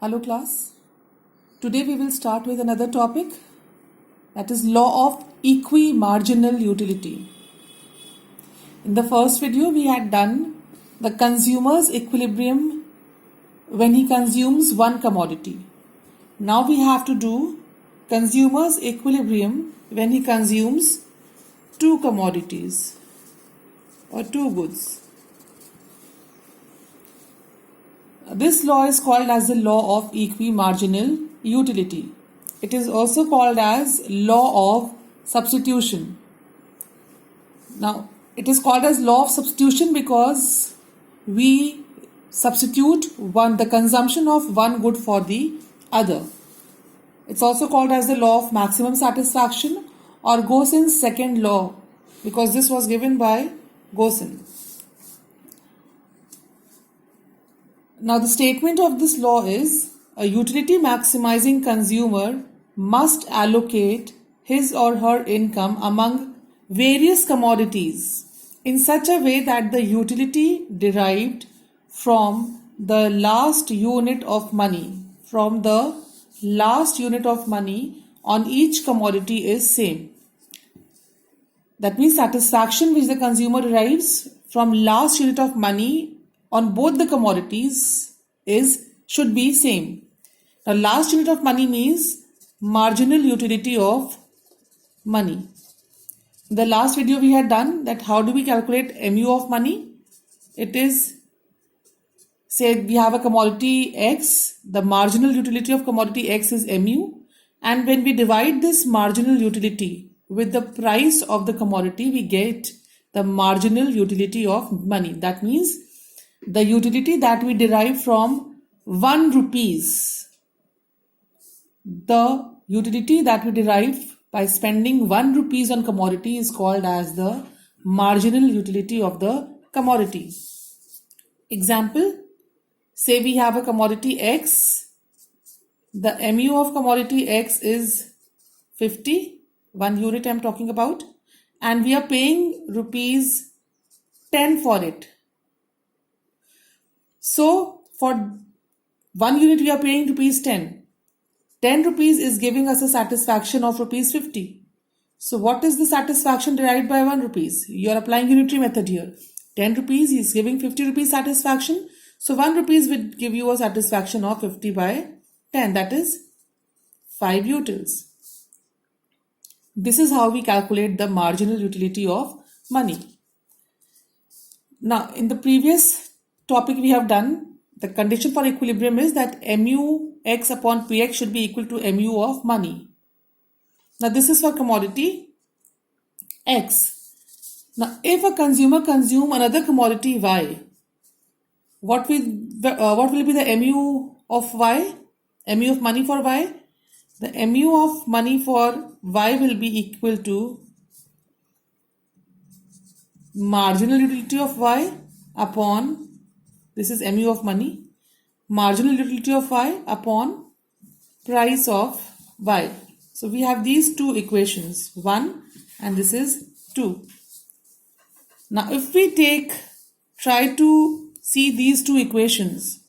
Hello class. Today we will start with another topic, that is law of equimarginal utility. In the first video we had done the consumer's equilibrium when he consumes one commodity. Now we have to do consumer's equilibrium when he consumes two commodities or two goods. This law is called as the law of equimarginal utility. It is also called as law of substitution. Now, it is called as law of substitution because we substitute the consumption of one good for the other. It's also called as the law of maximum satisfaction or Gauss's second law because this was given by Gaussen. Now the statement of this law is a utility maximizing consumer must allocate his or her income among various commodities in such a way that the utility derived from the last unit of money on each commodity is same. That means satisfaction which the consumer derives from last unit of money on both the commodities should be same. Now last unit of money means marginal utility of money. In the last video we had done that how do we calculate MU of money? It is, say we have a commodity X, the marginal utility of commodity X is MU, and when we divide this marginal utility with the price of the commodity we get the marginal utility of money. That means the utility that we derive from 1 rupees. The utility that we derive by spending 1 rupees on commodity is called as the marginal utility of the commodity. Example, say we have a commodity X. The MU of commodity X is 50, 1 unit I am talking about, and we are paying rupees 10 for it. So for 1 unit we are paying rupees 10. 10 rupees is giving us a satisfaction of rupees 50. So what is the satisfaction derived by 1 rupees? You are applying unitary method here. 10 rupees is giving 50 rupees satisfaction. So 1 rupees will give you a satisfaction of 50 by 10. That is 5 utils. This is how we calculate the marginal utility of money. Now in the previous topic we have done, the condition for equilibrium is that mu x upon px should be equal to mu of money. Now this is for commodity X. Now if a consumer consume another commodity Y, what will be the mu of Y? Mu of money for Y? The mu of money for Y will be equal to marginal utility of Y upon, this is mu of money, marginal utility of Y upon price of Y. So we have these two equations, 1 and this is 2. Now if we try to see these two equations,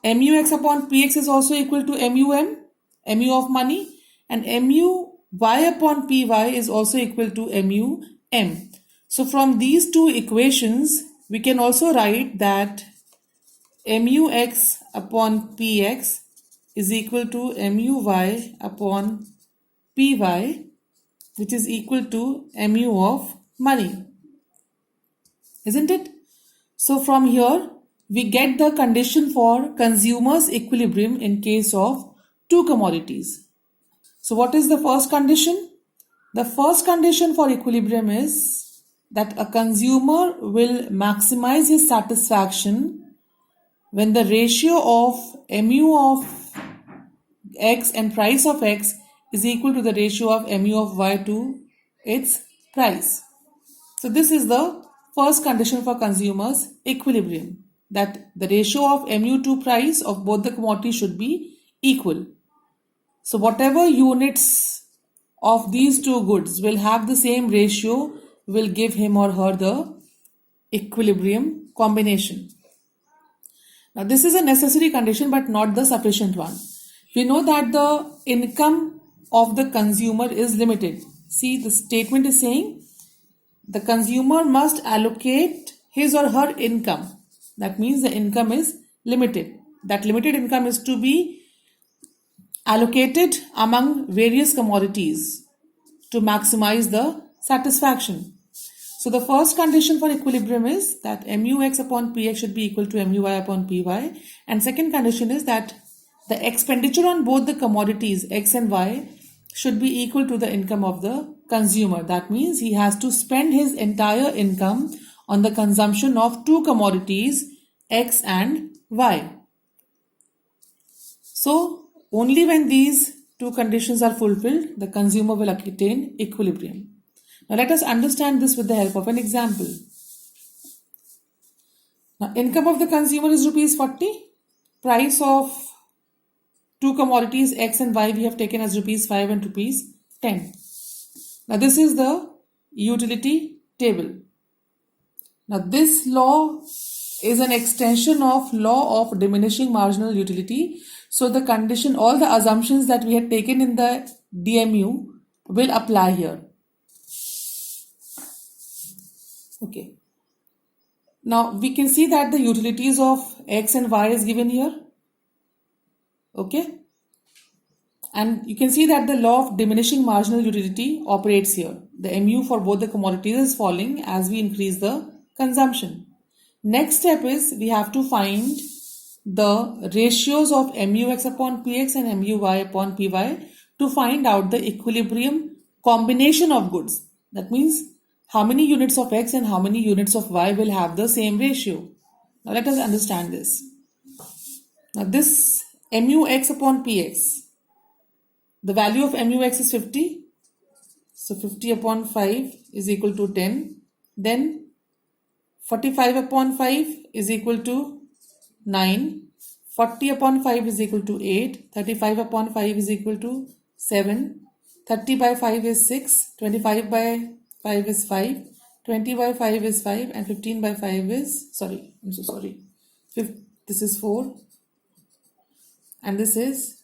mu x upon px is also equal to mu of money, and mu y upon py is also equal to mu m. So from these two equations we can also write that mu x upon px is equal to mu y upon py, which is equal to mu of money, isn't it? So from here we get the condition for consumer's equilibrium in case of two commodities. So what is the first condition? The first condition for equilibrium is that a consumer will maximize his satisfaction when the ratio of mu of x and price of x is equal to the ratio of mu of y to its price. So this is the first condition for consumer's equilibrium, that the ratio of mu to price of both the commodities should be equal. So whatever units of these two goods will have the same ratio will give him or her the equilibrium combination. Now, this is a necessary condition but not the sufficient one. We know that the income of the consumer is limited. See, the statement is saying the consumer must allocate his or her income. That means the income is limited. That limited income is to be allocated among various commodities to maximize the satisfaction. So the first condition for equilibrium is that MUX upon PX should be equal to MUY upon PY. And second condition is that the expenditure on both the commodities X and Y should be equal to the income of the consumer. That means he has to spend his entire income on the consumption of two commodities X and Y. So only when these two conditions are fulfilled, the consumer will attain equilibrium. Now let us understand this with the help of an example. Now income of the consumer is rupees 40. Price of two commodities X and Y we have taken as rupees 5 and rupees 10. Now this is the utility table. Now this law is an extension of law of diminishing marginal utility. So the condition, all the assumptions that we had taken in the DMU will apply here. Okay. Now we can see that the utilities of X and Y is given here. Okay. And you can see that the law of diminishing marginal utility operates here. The MU for both the commodities is falling as we increase the consumption. Next step is we have to find the ratios of MUX upon PX and MUY upon PY to find out the equilibrium combination of goods. That means how many units of X and how many units of Y will have the same ratio. Now let us understand this. Now this MUX upon PX, the value of MUX is 50. So 50 upon 5 is equal to 10. Then 45 upon 5 is equal to 9. 40 upon 5 is equal to 8. 35 upon 5 is equal to 7. 30 by 5 is 6. 25 by 5 is 5. 20 by 5 is 5. And 15 by 5 is, sorry, I'm so sorry. This is 4. And this is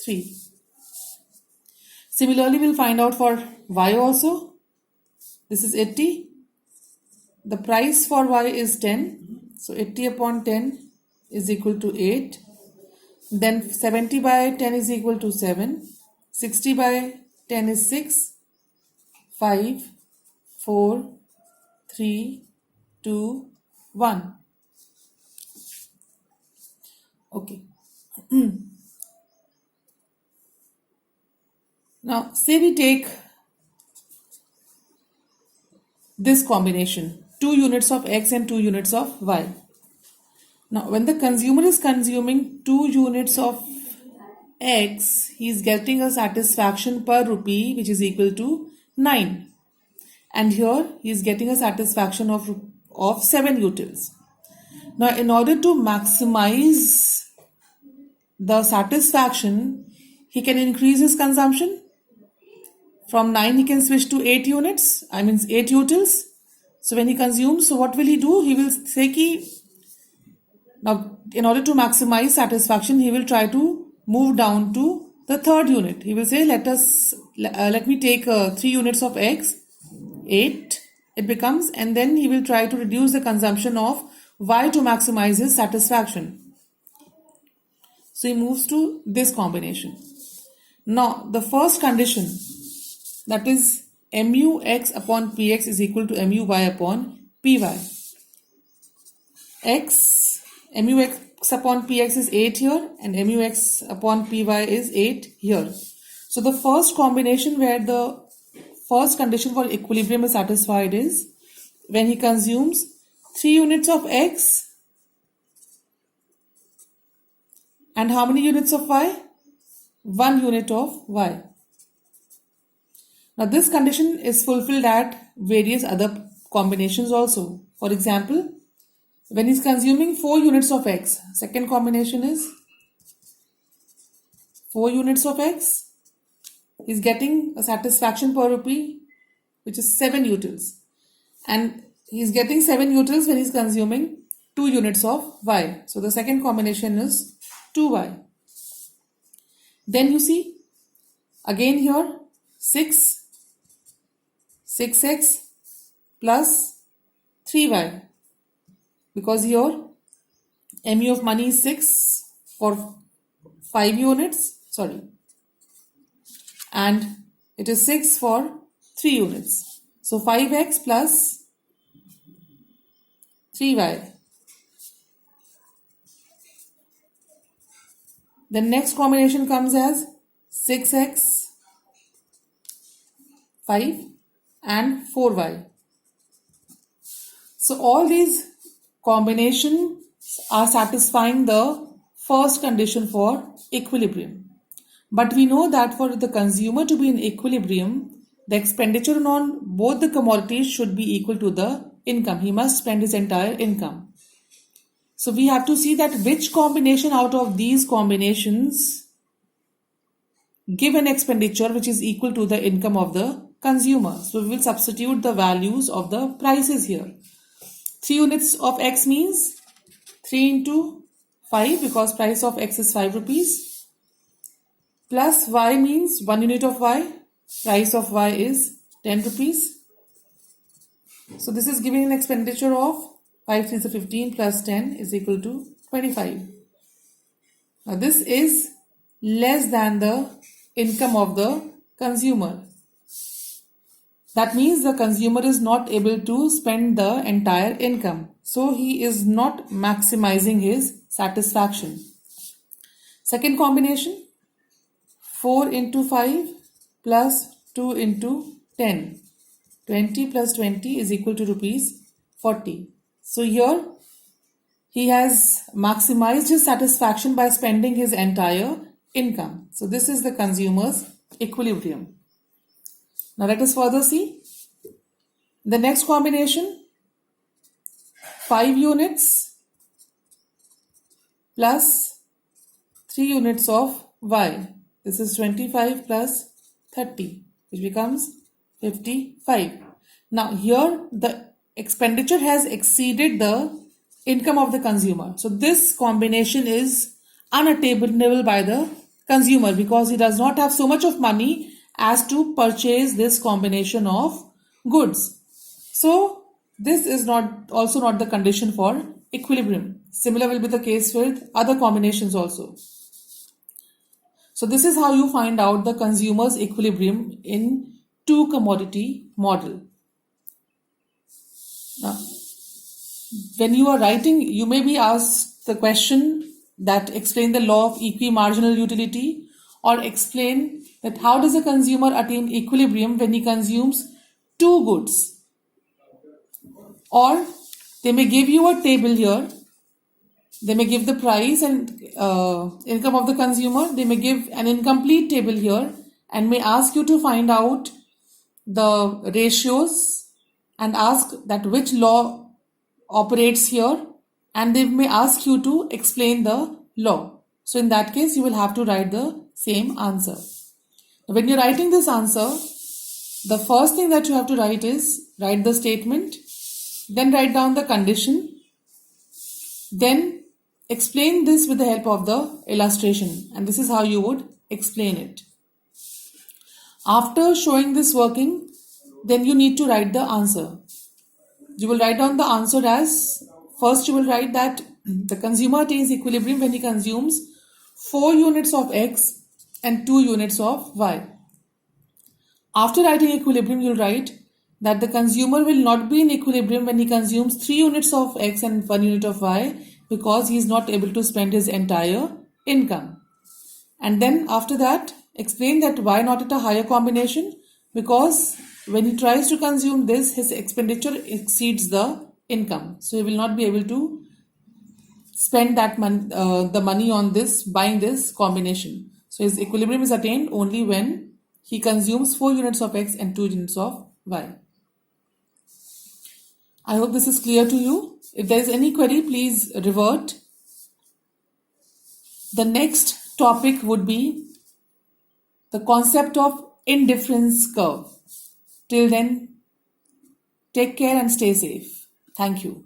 3. Similarly, we'll find out for Y also. This is 80. The price for Y is 10. So 80 upon 10 is equal to 8. Then 70 by 10 is equal to 7. 60 by 10 is 6. 5, 4, 3, 2, 1. Okay. Now, say we take this combination, 2 units of X and 2 units of Y. Now, when the consumer is consuming 2 units of X, he is getting a satisfaction per rupee which is equal to 9. And here he is getting a satisfaction of 7 utils. Now, in order to maximize the satisfaction, he can increase his consumption. From 9 he can switch to 8 units, 8 utils. So when he consumes, so what will he do? He will say now in order to maximize satisfaction, he will try to move down to the third unit. He will say let me take 3 units of X, 8 it becomes, and then he will try to reduce the consumption of Y to maximize his satisfaction. So he moves to this combination. Now the first condition, that is MUX upon PX is equal to MUY upon PY. MUX upon PX is 8 here and MUX upon PY is 8 here. So the first combination where the first condition for equilibrium is satisfied is when he consumes 3 units of X and how many units of Y? 1 unit of Y. Now this condition is fulfilled at various other combinations also. For example, when he is consuming 4 units of X, second combination is 4 units of X. He is getting a satisfaction per rupee which is 7 utils. And he is getting 7 utils when he is consuming 2 units of y. So the second combination is 2y. Then you see again here 6x plus 3y, because here mu of money is 6 for 5 units, and it is 6 for 3 units. So 5x plus 3y. The next combination comes as 6x, 5 and 4y. So all these combinations are satisfying the first condition for equilibrium. But we know that for the consumer to be in equilibrium, the expenditure on both the commodities should be equal to the income. He must spend his entire income. So we have to see that which combination out of these combinations give an expenditure which is equal to the income of the consumer. So we will substitute the values of the prices here. 3 units of x means 3 into 5, because price of x is 5 rupees, plus y means 1 unit of y, price of y is 10 rupees. So this is giving an expenditure of 5 3 is 15 plus 10 is equal to 25. Now this is less than the income of the consumer. That means the consumer is not able to spend the entire income. So he is not maximizing his satisfaction. Second combination, 4 into 5 plus 2 into 10. 20 plus 20 is equal to rupees 40. So here he has maximized his satisfaction by spending his entire income. So this is the consumer's equilibrium. Now let us further see the next combination, 5 units plus 3 units of y. This is 25 plus 30, which becomes 55. Now here the expenditure has exceeded the income of the consumer. So this combination is unattainable by the consumer because he does not have so much of money as to purchase this combination of goods. So this is also not the condition for equilibrium. Similar will be the case with other combinations also. So this is how you find out the consumer's equilibrium in two commodity model. Now, when you are writing, you may be asked the question that explain the law of equimarginal utility, or explain that how does a consumer attain equilibrium when he consumes two goods. Or they may give you a table here. They may give the price and income of the consumer. They may give an incomplete table here and may ask you to find out the ratios and ask that which law operates here, and they may ask you to explain the law. So in that case, you will have to write the same answer. When you're writing this answer, the first thing that you have to write is write the statement, then write down the condition, then explain this with the help of the illustration, and this is how you would explain it. After showing this working, then you need to write the answer. You will write down the answer as, first you will write that the consumer attains equilibrium when he consumes 4 units of X and 2 units of Y. After writing equilibrium, you will write that the consumer will not be in equilibrium when he consumes 3 units of X and 1 unit of Y, because he is not able to spend his entire income. And then after that, explain that why not at a higher combination, because when he tries to consume this, his expenditure exceeds the income. So he will not be able to spend that the money on this, buying this combination. So his equilibrium is attained only when he consumes 4 units of X and 2 units of Y. I hope this is clear to you. If there is any query, please revert. The next topic would be the concept of indifference curve. Till then, take care and stay safe. Thank you.